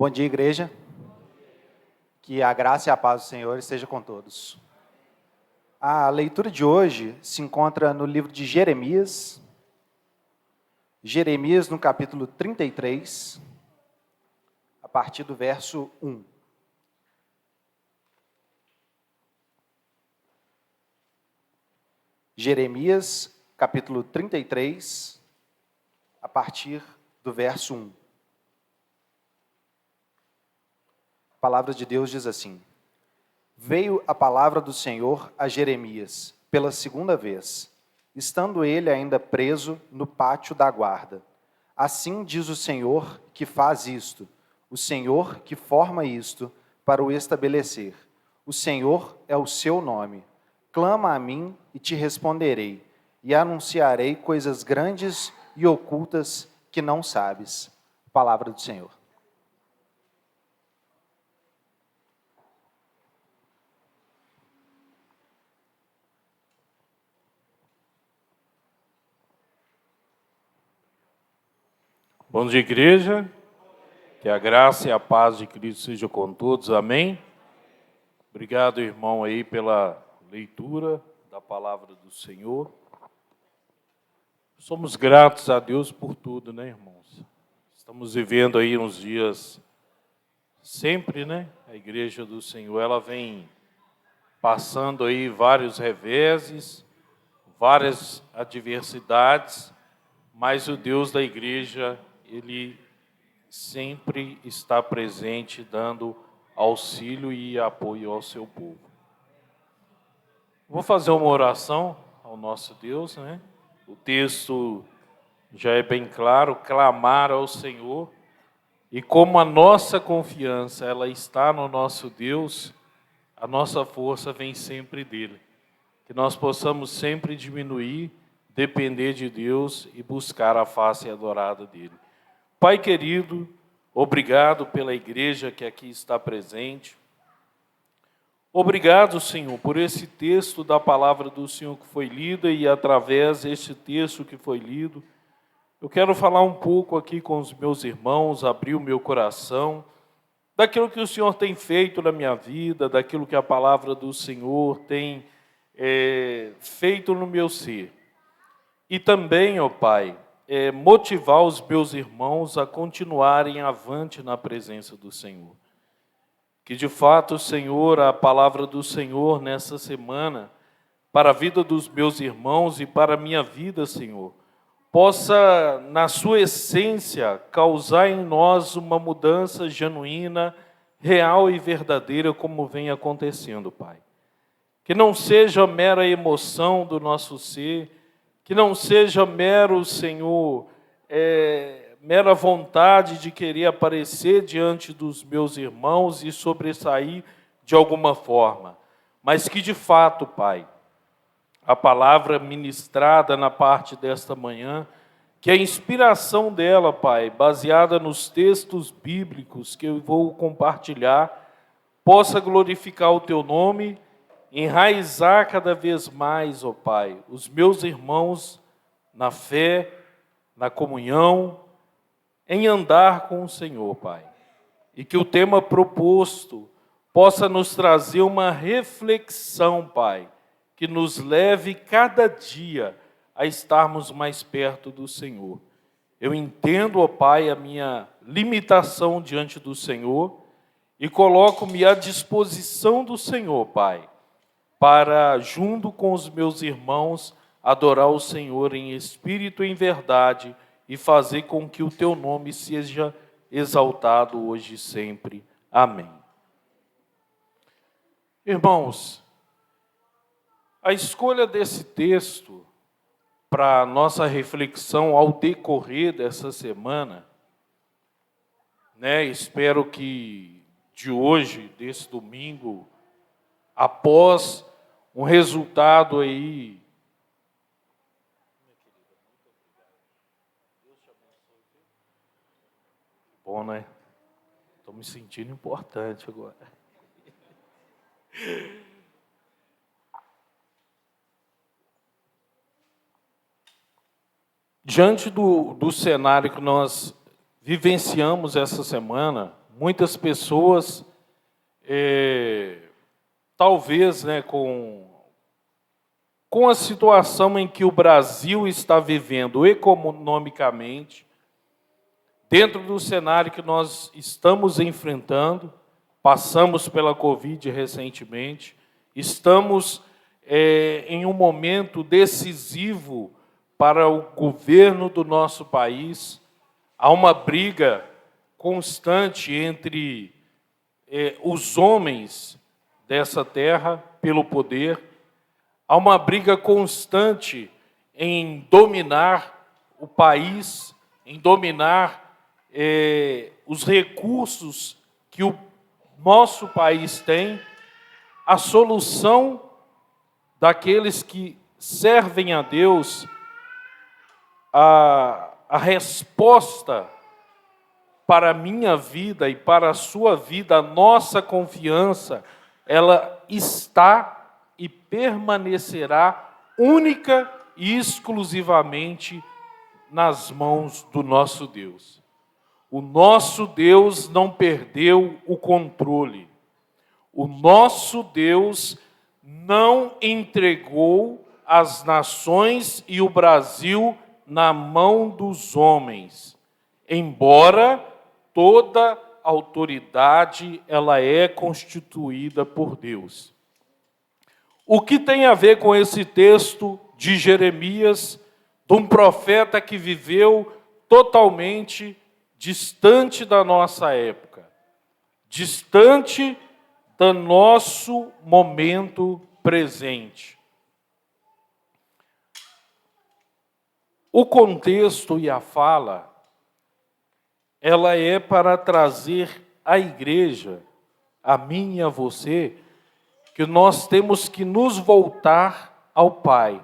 Bom dia, igreja. Que a graça e a paz do Senhor esteja com todos. A leitura de hoje se encontra no livro de Jeremias. Jeremias, no capítulo 33, a partir do verso 1. Jeremias, capítulo 33, a partir do verso 1. A palavra de Deus diz assim: Veio a palavra do Senhor a Jeremias, pela segunda vez, estando ele ainda preso no pátio da guarda. Assim diz o Senhor que faz isto, o Senhor que forma isto para o estabelecer. O Senhor é o seu nome. Clama a mim e te responderei, e anunciarei coisas grandes e ocultas que não sabes. Palavra do Senhor. Bom dia, igreja. Que a graça e a paz de Cristo seja com todos. Amém? Obrigado, irmão, aí pela leitura da palavra do Senhor. Somos gratos a Deus por tudo, né, irmãos? Estamos vivendo aí uns dias sempre, né? A igreja do Senhor, ela vem passando aí vários reveses, várias adversidades, mas o Deus da igreja, Ele sempre está presente, dando auxílio e apoio ao seu povo. Vou fazer uma oração ao nosso Deus, né? O texto já é bem claro, clamar ao Senhor. E como a nossa confiança ela está no nosso Deus, a nossa força vem sempre dele. Que nós possamos sempre diminuir, depender de Deus e buscar a face adorada dele. Pai querido, obrigado pela igreja que aqui está presente. Obrigado, Senhor, por esse texto da palavra do Senhor que foi lida e através deste texto que foi lido, eu quero falar um pouco aqui com os meus irmãos, abrir o meu coração, daquilo que o Senhor tem feito na minha vida, daquilo que a palavra do Senhor tem feito no meu ser. E também, ó Pai, motivar os meus irmãos a continuarem avante na presença do Senhor. Que de fato, Senhor, a palavra do Senhor nessa semana, para a vida dos meus irmãos e para a minha vida, Senhor, possa, na sua essência, causar em nós uma mudança genuína, real e verdadeira, como vem acontecendo, Pai. Que não seja mera emoção do nosso ser, que não seja mero, Senhor, mera vontade de querer aparecer diante dos meus irmãos e sobressair de alguma forma, mas que de fato, Pai, a palavra ministrada na parte desta manhã, que a inspiração dela, Pai, baseada nos textos bíblicos que eu vou compartilhar, possa glorificar o Teu nome, enraizar cada vez mais, ó Pai, os meus irmãos na fé, na comunhão, em andar com o Senhor, Pai. E que o tema proposto possa nos trazer uma reflexão, Pai, que nos leve cada dia a estarmos mais perto do Senhor. Eu entendo, ó Pai, a minha limitação diante do Senhor e coloco-me à disposição do Senhor, Pai, para, junto com os meus irmãos, adorar o Senhor em espírito e em verdade e fazer com que o Teu nome seja exaltado hoje e sempre. Amém. Irmãos, a escolha desse texto para a nossa reflexão ao decorrer dessa semana, espero que de hoje, desse domingo, após um resultado aí. Bom, né? Estou me sentindo importante agora. Diante do cenário que nós vivenciamos essa semana, muitas pessoas, talvez, né, com a situação em que o Brasil está vivendo economicamente, dentro do cenário que nós estamos enfrentando, passamos pela Covid recentemente, estamos em um momento decisivo para o governo do nosso país. Há uma briga constante entre os homens dessa terra pelo poder. Há uma briga constante em dominar o país, em dominar os recursos que o nosso país tem. A solução daqueles que servem a Deus, a resposta para a minha vida e para a sua vida, a nossa confiança, ela está e permanecerá única e exclusivamente nas mãos do nosso Deus. O nosso Deus não perdeu o controle. O nosso Deus não entregou as nações e o Brasil na mão dos homens, embora toda autoridade ela é constituída por Deus. O que tem a ver com esse texto de Jeremias, de um profeta que viveu totalmente distante da nossa época, distante do nosso momento presente? O contexto e a fala, ela é para trazer à igreja, a mim e a você, que nós temos que nos voltar ao Pai,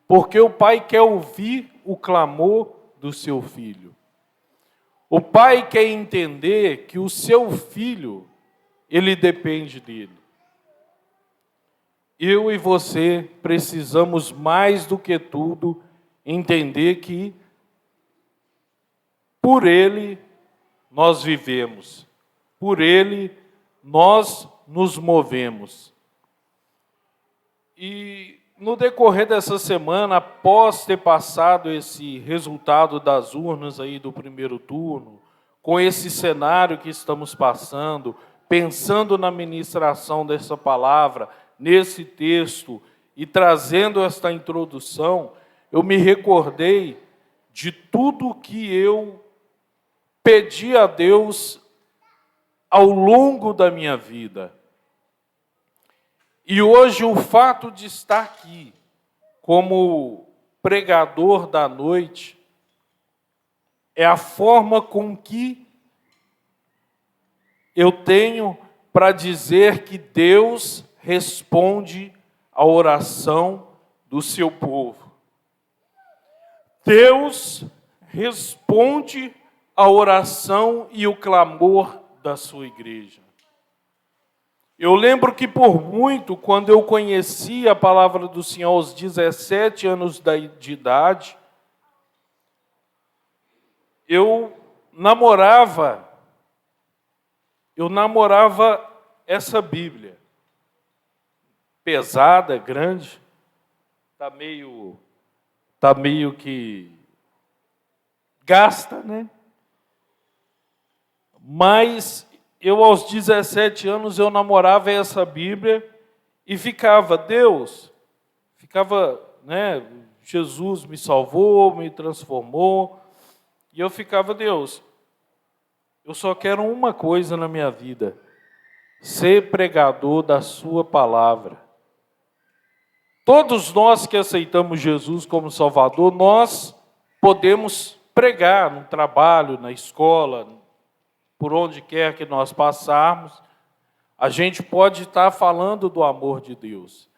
porque o Pai quer ouvir o clamor do seu filho. O Pai quer entender que o seu filho, ele depende dele. Eu e você precisamos mais do que tudo entender que por ele nós vivemos, por ele nós nos movemos. E no decorrer dessa semana, após ter passado esse resultado das urnas aí do primeiro turno, com esse cenário que estamos passando, pensando na ministração dessa palavra, nesse texto, e trazendo esta introdução, eu me recordei de tudo que eu pedi a Deus ao longo da minha vida. E hoje o fato de estar aqui como pregador da noite é a forma com que eu tenho para dizer que Deus responde à oração do seu povo. Deus responde à oração e o clamor da sua igreja. Eu lembro que por muito, quando eu conheci a palavra do Senhor aos 17 anos de idade, eu namorava essa Bíblia. Pesada, grande, tá meio que gasta, né? Mas eu, aos 17 anos, eu namorava essa Bíblia e ficava, né? Jesus me salvou, me transformou, e eu ficava, Deus, eu só quero uma coisa na minha vida, ser pregador da sua palavra. Todos nós que aceitamos Jesus como Salvador, nós podemos pregar no trabalho, na escola, por onde quer que nós passarmos, a gente pode estar falando do amor de Deus.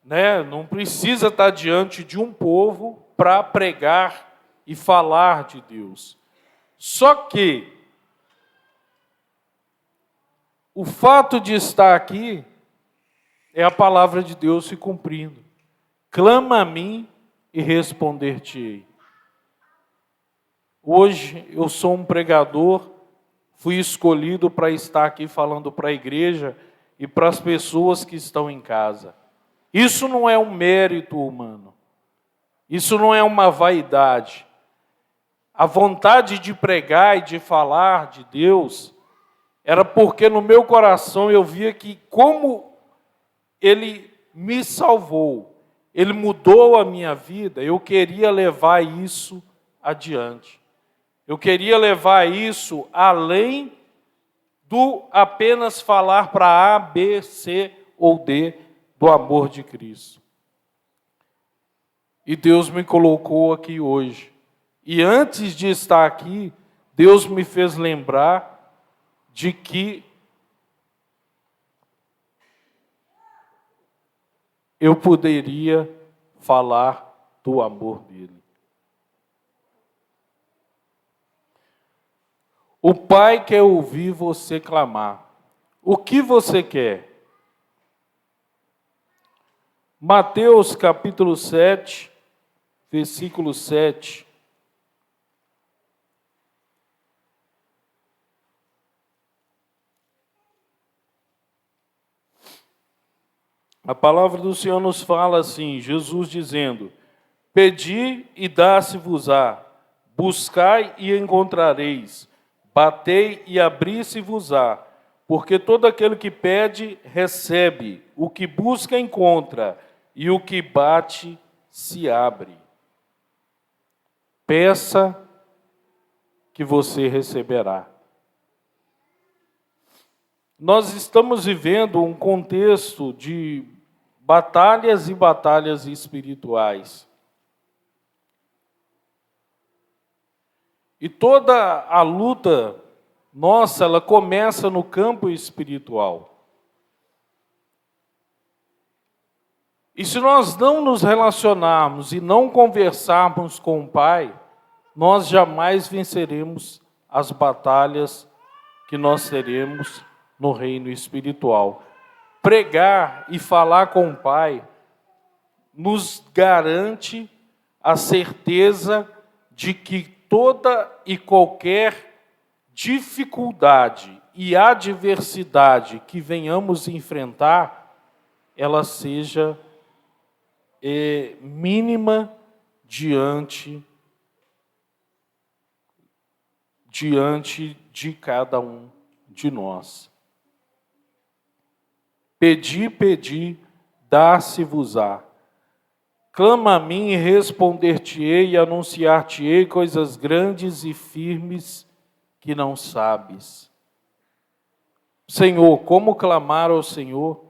Né? Não precisa estar diante de um povo para pregar e falar de Deus. Só que o fato de estar aqui é a palavra de Deus se cumprindo. Clama a mim e responder-te-ei. Hoje eu sou um pregador fui escolhido para estar aqui falando para a igreja e para as pessoas que estão em casa. Isso não é um mérito humano. Isso não é uma vaidade. A vontade de pregar e de falar de Deus era porque no meu coração eu via que como Ele me salvou, Ele mudou a minha vida, eu queria levar isso adiante. Eu queria levar isso além do apenas falar para A, B, C ou D do amor de Cristo. E Deus me colocou aqui hoje. E antes de estar aqui, Deus me fez lembrar de que eu poderia falar do amor dele. O Pai quer ouvir você clamar. O que você quer? Mateus capítulo 7, versículo 7. A palavra do Senhor nos fala assim, Jesus dizendo: pedi e dá-se-vos-á, buscai e encontrareis, batei e abri-se-vos-á, porque todo aquele que pede, recebe, o que busca, encontra, e o que bate, se abre. Peça que você receberá. Nós estamos vivendo um contexto de batalhas e batalhas espirituais. E toda a luta nossa, ela começa no campo espiritual. E se nós não nos relacionarmos e não conversarmos com o Pai, nós jamais venceremos as batalhas que nós teremos no reino espiritual. Pregar e falar com o Pai nos garante a certeza de que toda e qualquer dificuldade e adversidade que venhamos enfrentar, ela seja mínima diante de cada um de nós. Pedi, pedi, dá-se-vos-á. Clama a mim e responder-te-ei e anunciar-te-ei coisas grandes e firmes que não sabes. Senhor, como clamar ao Senhor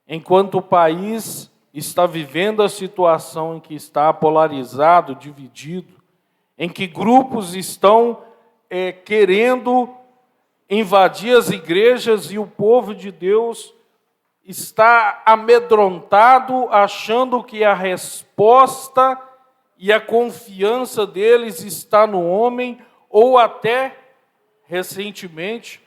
enquanto o país está vivendo a situação em que está polarizado, dividido, em que grupos estão querendo invadir as igrejas e o povo de Deus está amedrontado, achando que a resposta e a confiança deles está no homem, ou até, recentemente,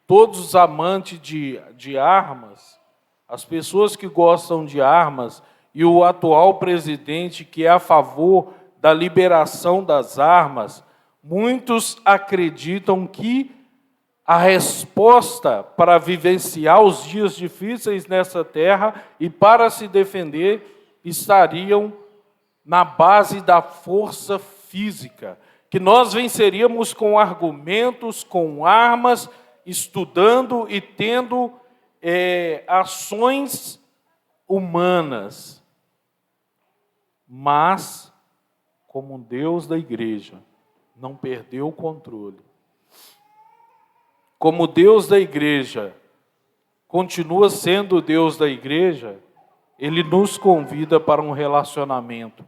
todos os amantes de armas, as pessoas que gostam de armas, e o atual presidente que é a favor da liberação das armas, muitos acreditam que a resposta para vivenciar os dias difíceis nessa terra e para se defender estariam na base da força física, que nós venceríamos com argumentos, com armas, estudando e tendo ações humanas. Mas, como Deus da igreja não perdeu o controle, como Deus da igreja continua sendo o Deus da igreja, Ele nos convida para um relacionamento.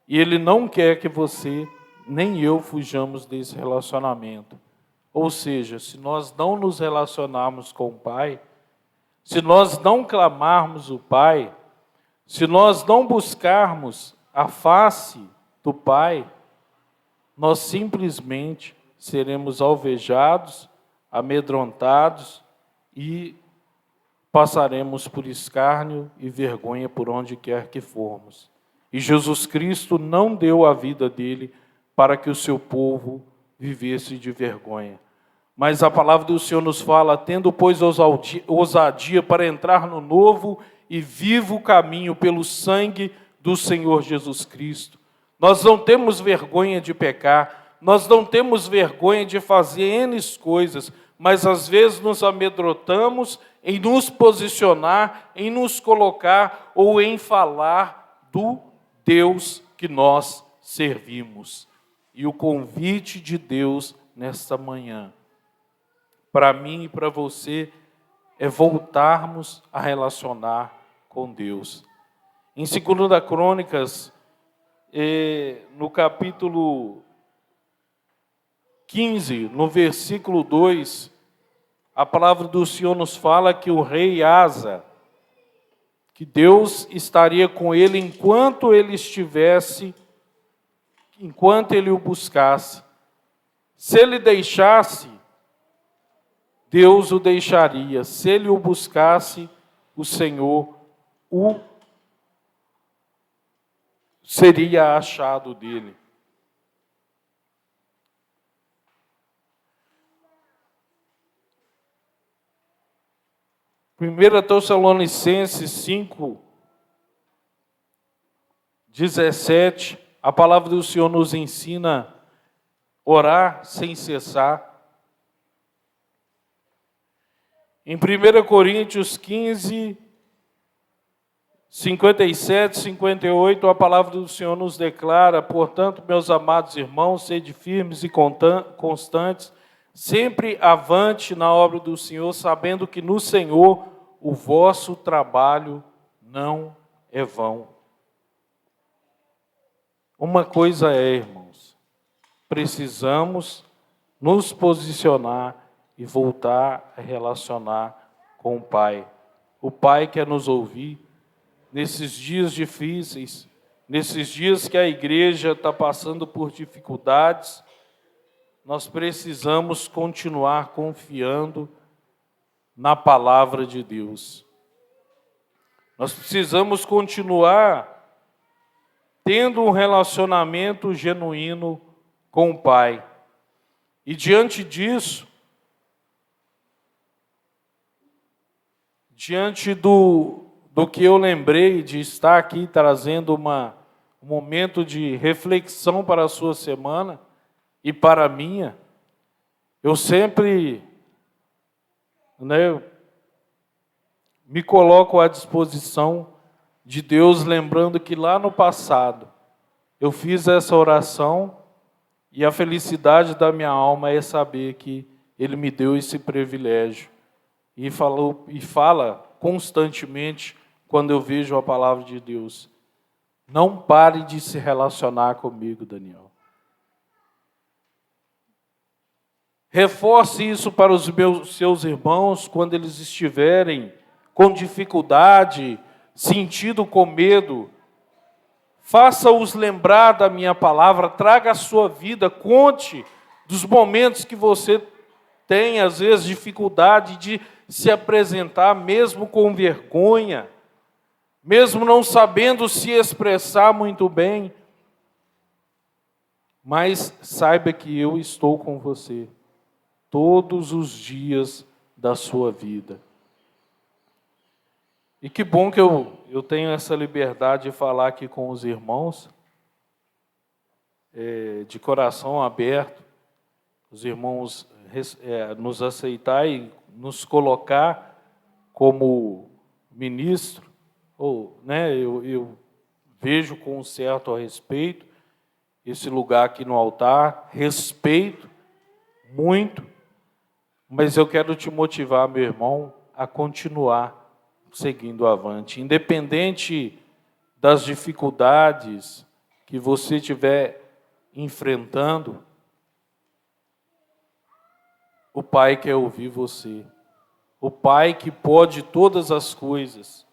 E Ele não quer que você, nem eu, fujamos desse relacionamento. Ou seja, se nós não nos relacionarmos com o Pai, se nós não clamarmos o Pai, se nós não buscarmos a face do Pai, nós simplesmente seremos alvejados, amedrontados e passaremos por escárnio e vergonha por onde quer que formos. E Jesus Cristo não deu a vida dele para que o seu povo vivesse de vergonha. Mas a palavra do Senhor nos fala: tendo, pois, ousadia para entrar no novo e vivo caminho pelo sangue do Senhor Jesus Cristo. Nós não temos vergonha de pecar, nós não temos vergonha de fazer N coisas, mas às vezes nos amedrontamos em nos posicionar, em nos colocar ou em falar do Deus que nós servimos. E o convite de Deus nesta manhã, para mim e para você, é voltarmos a relacionar com Deus. Em 2 Crônicas, no capítulo 15, no versículo 2, a palavra do Senhor nos fala que o rei Asa, que Deus estaria com ele enquanto ele o buscasse. Se ele deixasse, Deus o deixaria. Se ele o buscasse, o Senhor o seria achado dele. Primeira Tessalonicenses 5:17, a palavra do Senhor nos ensina a orar sem cessar. Em 1 Coríntios 15, 57, 58, a palavra do Senhor nos declara: portanto, meus amados irmãos, sede firmes e constantes, sempre avante na obra do Senhor, sabendo que no Senhor o vosso trabalho não é vão. Uma coisa é, irmãos, precisamos nos posicionar e voltar a relacionar com o Pai. O Pai quer nos ouvir nesses dias difíceis, nesses dias que a igreja está passando por dificuldades. Nós precisamos continuar confiando na palavra de Deus. Nós precisamos continuar tendo um relacionamento genuíno com o Pai. E diante disso, diante do que eu lembrei de estar aqui trazendo um momento de reflexão para a sua semana e para a minha, eu sempre me coloco à disposição de Deus, lembrando que lá no passado eu fiz essa oração e a felicidade da minha alma é saber que Ele me deu esse privilégio. E fala constantemente quando eu vejo a palavra de Deus: não pare de se relacionar comigo, Daniel. Reforce isso para os seus irmãos quando eles estiverem com dificuldade, sentindo com medo. Faça-os lembrar da minha palavra, traga a sua vida, conte dos momentos que você tem, às vezes, dificuldade de se apresentar, mesmo com vergonha, mesmo não sabendo se expressar muito bem. Mas saiba que eu estou com você todos os dias da sua vida. E que bom que eu tenho essa liberdade de falar aqui com os irmãos, de coração aberto, os irmãos nos aceitar e nos colocar como ministro, eu vejo com um certo respeito esse lugar aqui no altar, respeito muito, mas eu quero te motivar, meu irmão, a continuar seguindo avante, independente das dificuldades que você estiver enfrentando. O Pai quer ouvir você. O Pai que pode todas as coisas.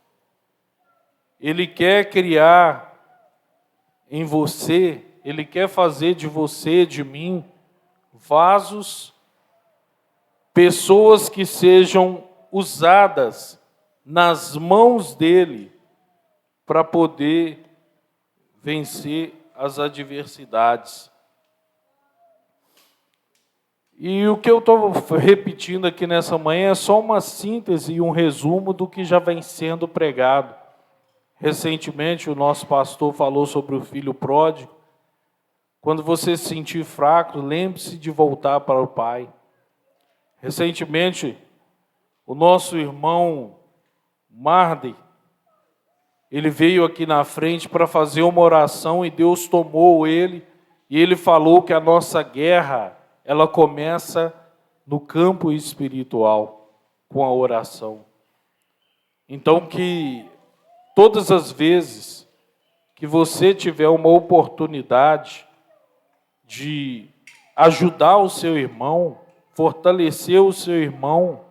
Ele quer criar em você, Ele quer fazer de você, de mim, vasos, pessoas que sejam usadas nas mãos dEle para poder vencer as adversidades. E o que eu estou repetindo aqui nessa manhã é só uma síntese e um resumo do que já vem sendo pregado. Recentemente, o nosso pastor falou sobre o filho pródigo. Quando você se sentir fraco, lembre-se de voltar para o Pai. Recentemente, o nosso irmão Marden, ele veio aqui na frente para fazer uma oração e Deus tomou ele e ele falou que a nossa guerra, ela começa no campo espiritual, com a oração. Então, que todas as vezes que você tiver uma oportunidade de ajudar o seu irmão, fortalecer o seu irmão,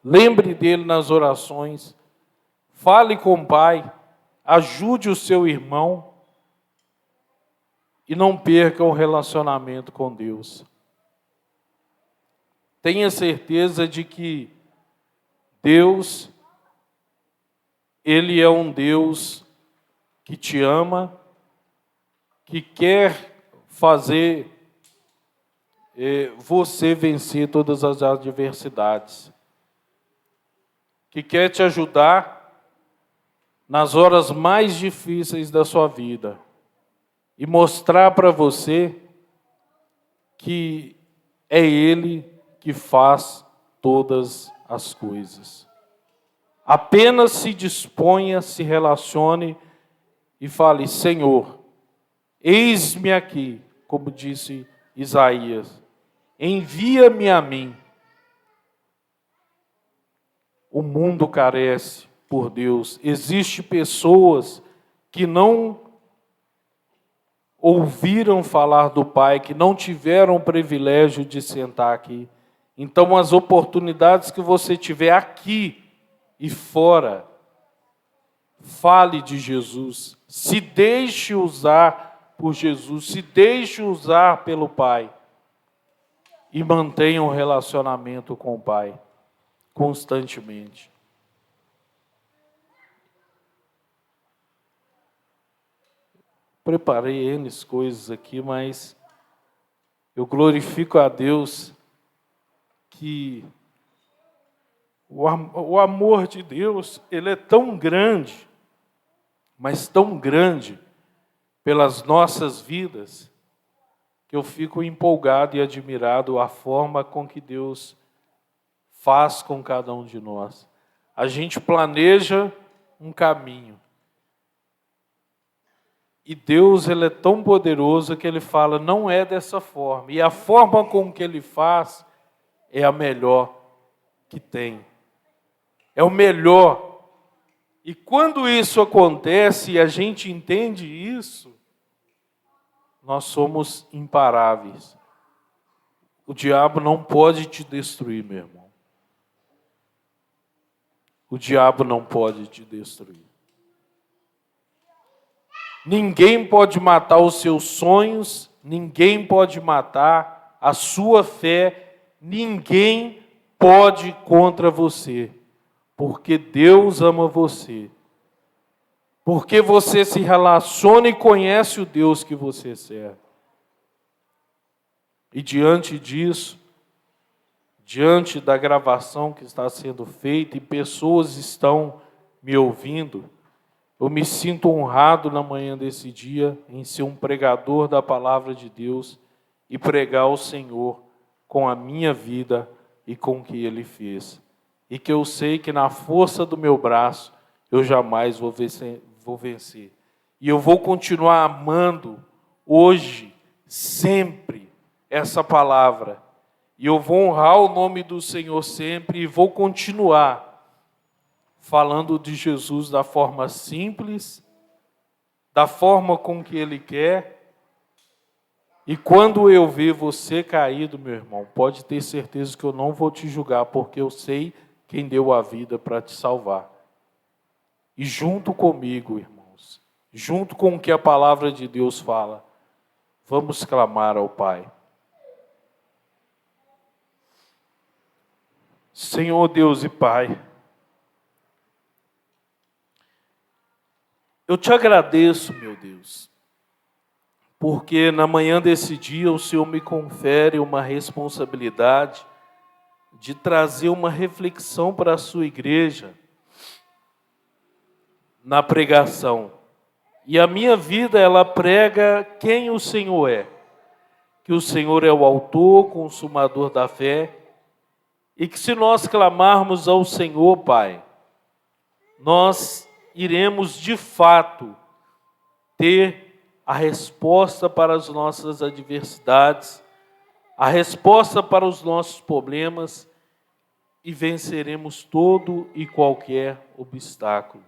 lembre dele nas orações, fale com o Pai, ajude o seu irmão e não perca o relacionamento com Deus. Tenha certeza de que Deus, Ele é um Deus que te ama, que quer fazer você vencer todas as adversidades, que quer te ajudar nas horas mais difíceis da sua vida e mostrar para você que é Ele que faz todas as coisas. Apenas se disponha, se relacione e fale: Senhor, eis-me aqui, como disse Isaías, envia-me a mim. O mundo carece por Deus. Existem pessoas que não ouviram falar do Pai, que não tiveram o privilégio de sentar aqui. Então, as oportunidades que você tiver aqui e fora, fale de Jesus. Se deixe usar por Jesus, se deixe usar pelo Pai. E mantenha um relacionamento com o Pai, constantemente. Preparei N coisas aqui, mas eu glorifico a Deus que o amor de Deus, ele é tão grande, mas tão grande pelas nossas vidas, que eu fico empolgado e admirado a forma com que Deus faz com cada um de nós. A gente planeja um caminho. E Deus, ele é tão poderoso que Ele fala, não é dessa forma. E a forma com que Ele faz é a melhor que tem. É o melhor. E quando isso acontece e a gente entende isso, nós somos imparáveis. O diabo não pode te destruir, meu irmão. O diabo não pode te destruir. Ninguém pode matar os seus sonhos, ninguém pode matar a sua fé, ninguém pode ir contra você, porque Deus ama você, porque você se relaciona e conhece o Deus que você serve. E diante disso, diante da gravação que está sendo feita e pessoas estão me ouvindo, eu me sinto honrado na manhã desse dia em ser um pregador da palavra de Deus e pregar o Senhor com a minha vida e com o que Ele fez. E que eu sei que na força do meu braço eu jamais vou vencer. E eu vou continuar amando hoje, sempre, essa palavra. E eu vou honrar o nome do Senhor sempre e vou continuar falando de Jesus da forma simples, da forma com que Ele quer. E quando eu ver você caído, meu irmão, pode ter certeza que eu não vou te julgar, porque eu sei quem deu a vida para te salvar. E junto comigo, irmãos, junto com o que a palavra de Deus fala, vamos clamar ao Pai. Senhor Deus e Pai, eu te agradeço, meu Deus, porque na manhã desse dia o Senhor me confere uma responsabilidade de trazer uma reflexão para a sua igreja na pregação. E a minha vida, ela prega quem o Senhor é. Que o Senhor é o autor, consumador da fé, e que se nós clamarmos ao Senhor, Pai, nós iremos de fato ter a resposta para as nossas adversidades, a resposta para os nossos problemas, e venceremos todo e qualquer obstáculo.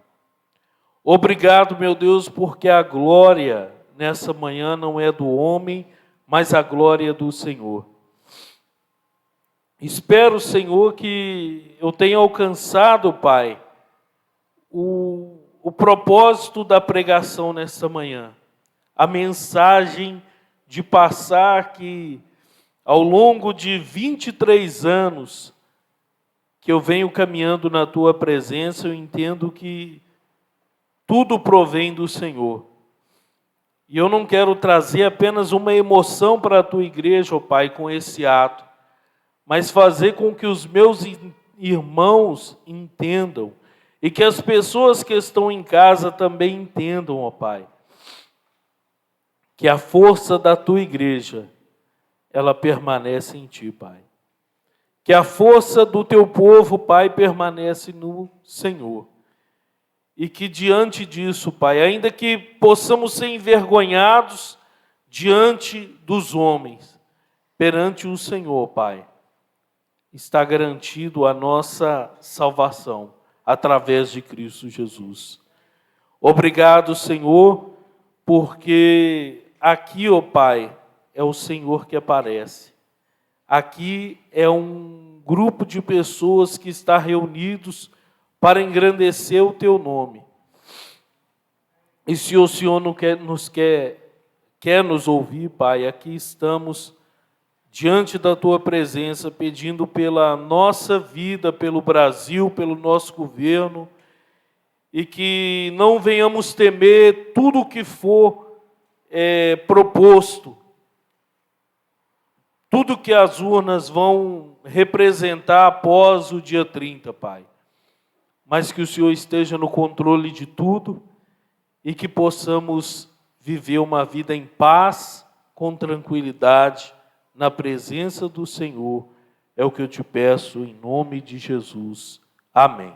Obrigado, meu Deus, porque a glória nessa manhã não é do homem, mas a glória é do Senhor. Espero, Senhor, que eu tenha alcançado, Pai, o propósito da pregação nesta manhã. A mensagem de passar que, ao longo de 23 anos que eu venho caminhando na Tua presença, eu entendo que tudo provém do Senhor. E eu não quero trazer apenas uma emoção para a Tua igreja, ó Pai, com esse ato, mas fazer com que os meus irmãos entendam e que as pessoas que estão em casa também entendam, ó Pai, que a força da Tua igreja, ela permanece em Ti, Pai. Que a força do Teu povo, Pai, permanece no Senhor. E que diante disso, Pai, ainda que possamos ser envergonhados diante dos homens, perante o Senhor, Pai, está garantido a nossa salvação através de Cristo Jesus. Obrigado, Senhor, porque aqui, ó Pai, é o Senhor que aparece. Aqui é um grupo de pessoas que está reunidos para engrandecer o Teu nome. E se o Senhor não quer nos ouvir, Pai, aqui estamos diante da Tua presença, pedindo pela nossa vida, pelo Brasil, pelo nosso governo, e que não venhamos temer tudo o que for proposto, tudo que as urnas vão representar após o dia 30, Pai. Mas que o Senhor esteja no controle de tudo e que possamos viver uma vida em paz, com tranquilidade, na presença do Senhor. É o que eu te peço em nome de Jesus. Amém.